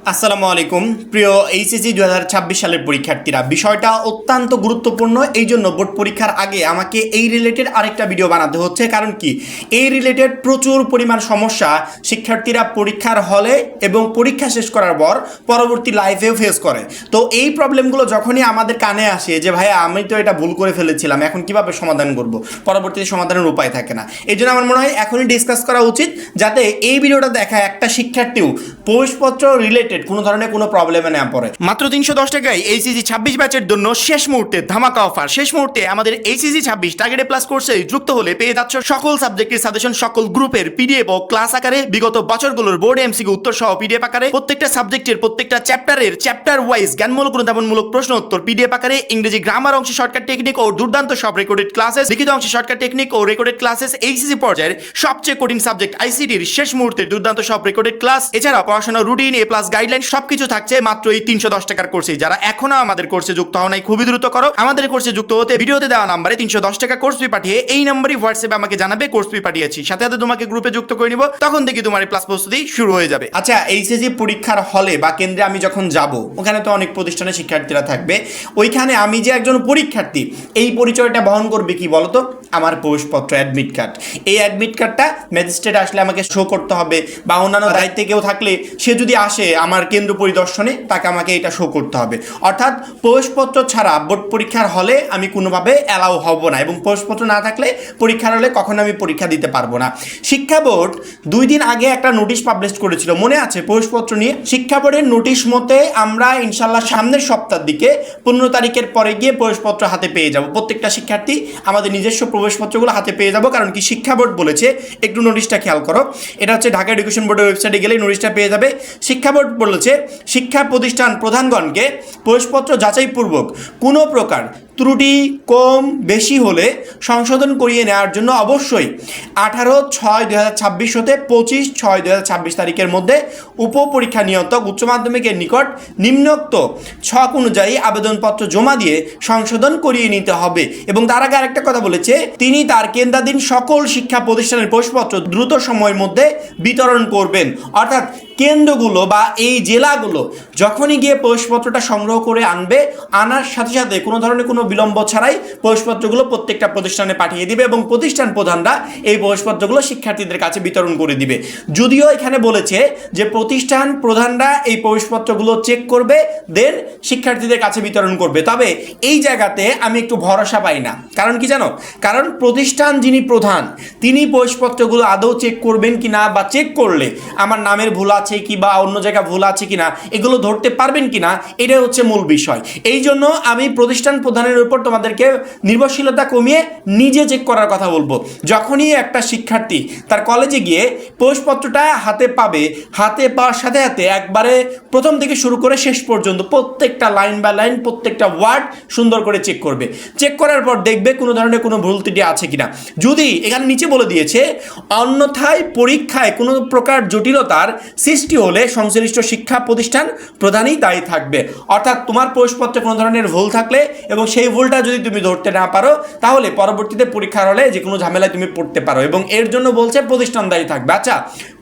আসসালামু আলাইকুম প্রিয় এইচএসসি 2026 সালের পরীক্ষার্থীরা, বিষয়টা অত্যন্ত গুরুত্বপূর্ণ। এই জন্য বোর্ড পরীক্ষার আগে আমাকে এই রিলেটেড আরেকটা ভিডিও বানাতে হচ্ছে। কারণ কি, এই রিলেটেড প্রচুর পরিমাণ সমস্যা শিক্ষার্থীরা পরীক্ষার হলে এবং পরীক্ষা শেষ করার পর পরবর্তী লাইফেও ফেস করে। তো এই প্রবলেমগুলো যখনই আমাদের কানে আসে যে ভাইয়া আমি তো এটা ভুল করে ফেলেছিলাম, এখন কিভাবে সমাধান করব, পরবর্তীতে সমাধানের উপায় থাকে না। এই জন্য আমার মনে হয় এখনই ডিসকাস করা উচিত, যাতে এই ভিডিওটা দেখা একটা শিক্ষার্থীও প্রবেশপত্র রিলেটেড কোনো ধরনের কোনো প্রবলেমে না পড়ে। মাত্র 310 টাকায় এইচএসসি 26 ব্যাচের জন্য শেষ মুহূর্তে ধামাকা অফার। শেষ মুহূর্তে আমাদের এইচএসসি 26 টার্গেট প্লাস কোর্সে যুক্ত হলে পেয়ে যাচ্ছ সকল সাবজেক্টের সাজেশন, সকল গ্রুপের পিডিএফ ও ক্লাস আকারে, বিগত বছরগুলোর বোর্ড এমসিকিউ উত্তর সহ পিডিএফ আকারে, প্রত্যেকটা সাবজেক্টের প্রত্যেকটা চ্যাপ্টারের চ্যাপ্টার ওয়াইজ জ্ঞানমূলক অনুধাবনমূলক প্রশ্ন উত্তর পিডিএফ আকারে, ইংরেজি গ্রামার অংশে শর্টকাট টেকনিক ও দুর্দান্ত সব রেকর্ডেড ক্লাসেস, লিখিত অংশে শর্টকাট টেকনিক ও রেকর্ডেড ক্লাসেস, এইচএসসি পর্যায়ের সবচেয়ে কঠিন সাবজেক্ট আইসিটির শেষ মুহূর্তে দুর্দান্ত সব রেকর্ডেড ক্লাস, এছাড়া পড়াশোনার রুটিন, এ প্লাস গাইডলাইন সবকিছু থাকছে মাত্র এই 310 টাকার কোর্সে। যারা এখনো আমাদের কোর্সে যুক্ত হও নাই, খুবই দ্রুত করো। আমাদের কোর্সে যুক্ত হতে ভিডিওতে দেওয়া নাম্বারে 310 টাকা কোর্স ফি পাঠিয়ে এই নাম্বারই হোয়াটসঅ্যাপে আমাকে জানাবে কোর্স ফি পাঠিয়েছি, সাথে সাথে তোমাকে গ্রুপে যুক্ত করে নিব। তখন থেকে তোমার ক্লাস প্রস্তুতি শুরু হয়ে যাবে। আচ্ছা, এইচএসসি পরীক্ষার হলে বা কেন্দ্রে আমি যখন যাব, ওখানে তো অনেক প্রতিষ্ঠানের শিক্ষার্থীরা থাকবে। ওইখানে আমি যে একজন পরীক্ষার্থী, এই পরিচয়টা বহন করবে কি বলতো? আমার প্রবেশপত্র, অ্যাডমিট কার্ড। এই অ্যাডমিট কার্ডটা ম্যাজিস্ট্রেট আসলে আমাকে শো করতে হবে, বা অন্যান্য দায়িত্বে কেউ থাকলে সে যদি আসে আমার কেন্দ্র পরিদর্শনে, তাকে আমাকে এটা শো করতে হবে। অর্থাৎ প্রবেশপত্র ছাড়া বোর্ড পরীক্ষার হলে আমি কোনোভাবে অ্যালাউ হব না, এবং প্রবেশপত্র না থাকলে পরীক্ষার হলে কখনো আমি পরীক্ষা দিতে পারবো না। শিক্ষা বোর্ড 2 দিন আগে একটা নোটিশ পাবলিশ করেছিল, মনে আছে প্রবেশপত্র নিয়ে? শিক্ষা বোর্ডের নোটিশ মতে আমরা ইনশাল্লাহ সামনের সপ্তাহের দিকে 15 তারিখের পরে গিয়ে প্রবেশপত্র হাতে পেয়ে যাব। প্রত্যেকটা শিক্ষার্থী আমাদের নিজস্ব প্রবেশপত্রগুলো হাতে পেয়ে যাব। কারণ কি, শিক্ষা বোর্ড বলেছে, একটু নোটিশটা খেয়াল করো, এটা হচ্ছে ঢাকা এডুকেশন বোর্ডের ওয়েবসাইটে গেলে নোটিশটা পেয়ে যাবে। শিক্ষা বোর্ড বলেছে শিক্ষা প্রতিষ্ঠান প্রধানগণকে প্রবেশপত্র যাচাইপূর্বক কোনো প্রকার ত্রুটি কম বেশি হলে সংশোধন করিয়ে নেওয়ার জন্য অবশ্যই 18/6/2026 হতে 25/6/2026 তারিখের মধ্যে উপপরীক্ষা নিয়ন্ত্রক উচ্চ মাধ্যমিকের নিকট নিম্নোক্ত ছক অনুযায়ী আবেদনপত্র জমা দিয়ে সংশোধন করিয়ে নিতে হবে। এবং তার আগে আরেকটা কথা বলেছে, তিনি তার কেন্দ্রাধীন সকল শিক্ষা প্রতিষ্ঠানের প্রবেশপত্র দ্রুত সময়ের মধ্যে বিতরণ করবেন। অর্থাৎ কেন্দ্রগুলো বা এই জেলাগুলো যখনই গিয়ে প্রবেশপত্রটা সংগ্রহ করে আনবে, আনার সাথে সাথে কোনো ধরনের কোনো বিলম্ব ছাড়াই প্রবেশপত্রগুলো প্রত্যেকটা প্রতিষ্ঠানে পাঠিয়ে দিবে, এবং প্রতিষ্ঠান প্রধানরা এই প্রবেশপত্রগুলো শিক্ষার্থীদের কাছে বিতরণ করে দিবে। যদিও এখানে বলেছে যে প্রতিষ্ঠান প্রধানরা এই প্রবেশপত্রগুলো চেক করবে, দেন শিক্ষার্থীদের কাছে বিতরণ করবে। তবে এই জায়গাতে আমি একটু ভরসা পাই না। কারণ কি জানো? কারণ প্রতিষ্ঠান যিনি প্রধান, তিনি প্রবেশপত্রগুলো আদৌ চেক করবেন কি না, বা চেক করলে আমার নামের ভুল আছে কি বা অন্য জায়গায় ভুল আছে কিনা এগুলো ধরতে পারবেন কিনা, এটাই হচ্ছে মূল বিষয়। এই জন্য আমি প্রতিষ্ঠান প্রধানের উপর তোমাদেরকে নির্ভরশীলতা কমিয়ে নিজে চেক করার কথা বলবো। যখনই একটা শিক্ষার্থী তার কলেজে গিয়ে প্রবেশপত্রটা হাতে পাবে, হাতে পাওয়ার সাথে সাথে একবারে প্রথম থেকে শুরু করে শেষ পর্যন্ত প্রত্যেকটা লাইন বাই লাইন, প্রত্যেকটা ওয়ার্ড সুন্দর করে চেক করবে। চেক করার পর দেখবে কোনো ধরনের কোনো ভুল ত্রুটি আছে কিনা। যদি এখানে নিচে বলে দিয়েছে, অন্যথায় পরীক্ষায় কোনো প্রকার জটিলতার সৃষ্টি হলে সংশ্লিষ্ট শিক্ষা প্রতিষ্ঠান প্রধানই দায়ী থাকবে। অর্থাৎ তোমার প্রবেশপত্রে কোনো ধরনের ভুল থাকলে এবং সেই ভুলটা যদি তুমি ধরতে না পারো, তাহলে পরবর্তীতে পরীক্ষার হলে যে কোনো ঝামেলায় তুমি পড়তে পারো, এবং এর জন্য বলছে প্রতিষ্ঠান দায়ী থাকবে। আচ্ছা,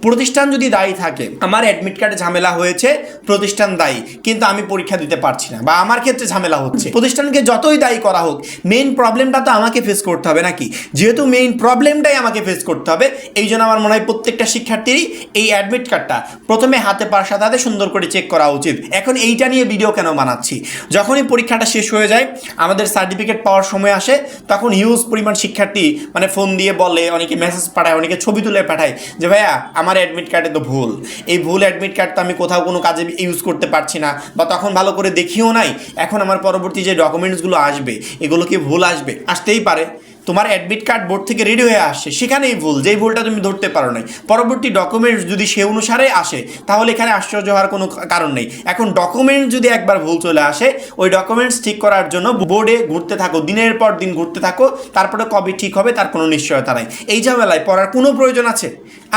প্রতিষ্ঠান যদি দায়ী থাকে, আমার অ্যাডমিট কার্ডে ঝামেলা হয়েছে, প্রতিষ্ঠান দায়ী, কিন্তু আমি পরীক্ষা দিতে পারছি না বা আমার ক্ষেত্রে ঝামেলা হচ্ছে, প্রতিষ্ঠানকে যতই দায়ী করা হোক, মেইন প্রবলেমটা তো আমাকে ফেস করতে হবে নাকি? যেহেতু মেইন প্রবলেমটাই আমাকে ফেস করতে হবে, এই জন্য আমার মনে হয় প্রত্যেকটা শিক্ষার্থীরই এই অ্যাডমিট কার্ডটা প্রথমে হাতে পাওয়ার সাথে সাথে সুন্দর করে চেক করা উচিত। এখন এইটা নিয়ে ভিডিও কেন বানাচ্ছি? যখনই পরীক্ষাটা শেষ হয়ে যায়, আমাদের সার্টিফিকেট পাওয়ার সময় আসে, তখন হিউজ পরিমাণ শিক্ষার্থী মানে ফোন দিয়ে বলে, অনেকে মেসেজ পাঠায়, অনেকে ছবি তুলে পাঠায় যে ভাইয়া আমার অ্যাডমিট কার্ডে তো ভুল, এই ভুল অ্যাডমিট কার্ড তো আমি কোথাও কোনো কাজে ইউজ করতে পারছি না, বা তখন ভালো করে দেখিও নাই, এখন আমার পরবর্তী যে ডকুমেন্টসগুলো আসবে এগুলো কি ভুল আসবে? আসতেই পারে। তোমার অ্যাডমিট কার্ড বোর্ড থেকে রেডি হয়ে আসছে, সেখানেই ভুল, যেই ভুলটা তুমি ধরতে পারো নাই, পরবর্তী ডকুমেন্টস যদি সে অনুসারে আসে, তাহলে এখানে আশ্চর্য হওয়ার কোনো কারণ নেই। এখন ডকুমেন্টস যদি একবার ভুল চলে আসে, ওই ডকুমেন্টস ঠিক করার জন্য বোর্ডে ঘুরতে থাকো, দিনের পর দিন ঘুরতে থাকো, তারপরে কবে ঠিক হবে তার কোনো নিশ্চয়তা নাই। এই ঝামেলায় পড়ার কোনো প্রয়োজন আছে?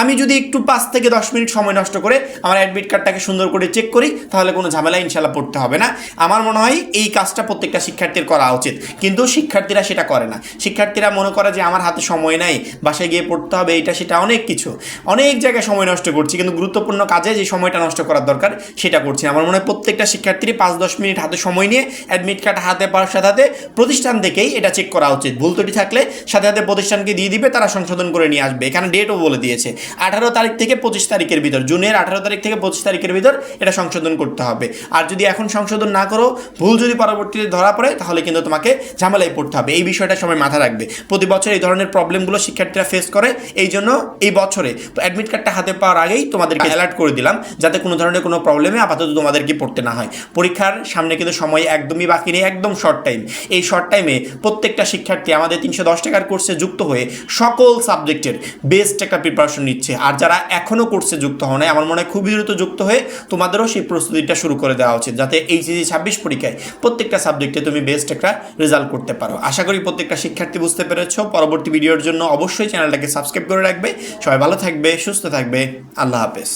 আমি যদি একটু 5 থেকে 10 মিনিট সময় নষ্ট করে আমার অ্যাডমিট কার্ডটাকে সুন্দর করে চেক করি, তাহলে কোনো ঝামেলা ইনশাল্লাহ পড়তে হবে না। আমার মনে হয় এই কাজটা প্রত্যেকটা শিক্ষার্থীর করা উচিত, কিন্তু শিক্ষার্থীরা সেটা করে না। শিক্ষার্থীরা শিক্ষার্থীরা মনে করে যে আমার হাতে সময় নাই, বাসায় গিয়ে পড়তে হবে, এইটা সেটা অনেক কিছু, অনেক জায়গায় সময় নষ্ট করছি, কিন্তু গুরুত্বপূর্ণ কাজে যে সময়টা নষ্ট করার দরকার সেটা করছি। আমার মনে হয় প্রত্যেকটা শিক্ষার্থীর 5-10 মিনিট হাতে সময় নিয়ে অ্যাডমিট কার্ড হাতে পাওয়ার সাথে সাথে প্রতিষ্ঠান থেকেই এটা চেক করা উচিত। ভুল ত্রুটি থাকলে সাথে সাথে প্রতিষ্ঠানকে দিয়ে দিবে, তারা সংশোধন করে নিয়ে আসবে। এখানে ডেটও বলে দিয়েছে 18 তারিখ থেকে 25 তারিখের ভিতর, জুনের 18 তারিখ থেকে 25 তারিখের ভিতর এটা সংশোধন করতে হবে। আর যদি এখন সংশোধন না করো, ভুল যদি পরবর্তীতে ধরা পড়ে, তাহলে কিন্তু তোমাকে ঝামেলায় পড়তে হবে। এই বিষয়টা সবাই মাথায় রাখবে। প্রতি বছর এই ধরনের প্রবলেমগুলো শিক্ষার্থীরা ফেস করে, এই জন্য এই বছরে অ্যাডমিট কার্ডটা হাতে পাওয়ার আগেই তোমাদেরকে অ্যালার্ট করে দিলাম, যাতে কোনো ধরনের কোনো প্রবলেমে আপাতত তোমাদেরকে পড়তে না হয়। পরীক্ষার সামনে কিন্তু সময় একদমই বাকি নেই, একদম শর্ট টাইম। এই শর্ট টাইমে প্রত্যেকটা শিক্ষার্থী আমাদের 310 টাকার কোর্সে যুক্ত হয়ে সকল সাবজেক্টের বেস্ট একটা প্রিপারেশন নিচ্ছে। আর যারা এখনও কোর্সে যুক্ত হয় নাই, আমার মনে হয় খুবই দ্রুত যুক্ত হয়ে তোমাদেরও সেই প্রস্তুতিটা শুরু করে দেওয়া উচিত, যাতে এইচএসসি 26 পরীক্ষায় প্রত্যেকটা সাবজেক্টে তুমি বেস্ট একটা রেজাল্ট করতে পারো। আশা করি প্রত্যেকটা শিক্ষার্থী বুঝতে পেরেছো। পরবর্তী ভিডিওর জন্য অবশ্যই চ্যানেলটাকে সাবস্ক্রাইব করে রাখবে। সবাই ভালো থাকবে, সুস্থ থাকবে। আল্লাহ হাফেজ।